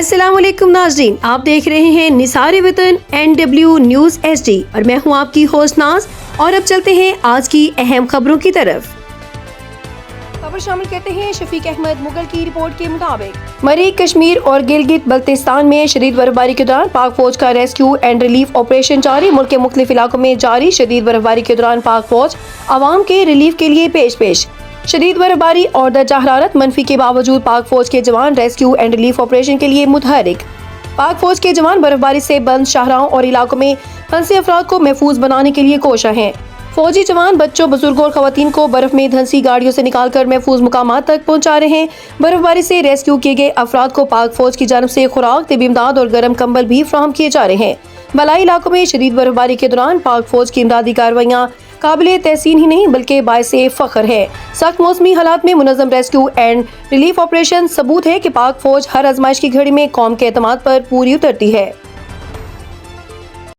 अस्सलाम वालेकुम नाज़रीन, आप देख रहे हैं निसार वतन NW न्यूज़ HD और मैं हूं आपकी होस्ट नाज। और अब चलते हैं आज की अहम खबरों की तरफ। खबर शामिल करते हैं शफीक अहमद मुगल की रिपोर्ट के मुताबिक मरीक कश्मीर और गिलगित बल्तिस्तान में शदीद बर्फबारी के दौरान पाक फौज का रेस्क्यू एंड रिलीफ ऑपरेशन जारी। मुल्क के मुख्तलिफ इलाकों में जारी शदीद बर्फबारी के दौरान पाक फौज आवाम के रिलीफ के लिए पेश शदीद बर्फबारी और दर्जा हरारत मनफी के बावजूद पाक फौज के जवान रेस्क्यू एंड रिलीफ ऑपरेशन के लिए मुतहरिक। पाक फौज के जवान बर्फबारी से बंद शाहराहों और इलाकों में फंसे अफराद को महफूज बनाने के लिए कोशा हैं। फौजी जवान बच्चों, बुजुर्गों और खवातीन को बर्फ में धंसी गाड़ियों से निकालकर महफूज मुकामात तक पहुंचा रहे हैं। बर्फबारी से रेस्क्यू किए गए अफराद को पाक फौज की जानब से खुराक, तिबी इमदाद और गर्म कंबल भी फराहम किए जा रहे हैं। बलाई इलाकों में शदीद बर्फबारी के दौरान पाक फौज की इमदादी कार्रवाइयाँ काबिले तहसीन ही नहीं बल्कि बायसे फख्र है। सख्त मौसमी हालात में मुनज़्ज़म रेस्क्यू एंड रिलीफ ऑपरेशन सबूत है कि पाक फौज हर आजमाइश की घड़ी में कौम के एतमाद पर पूरी उतरती है।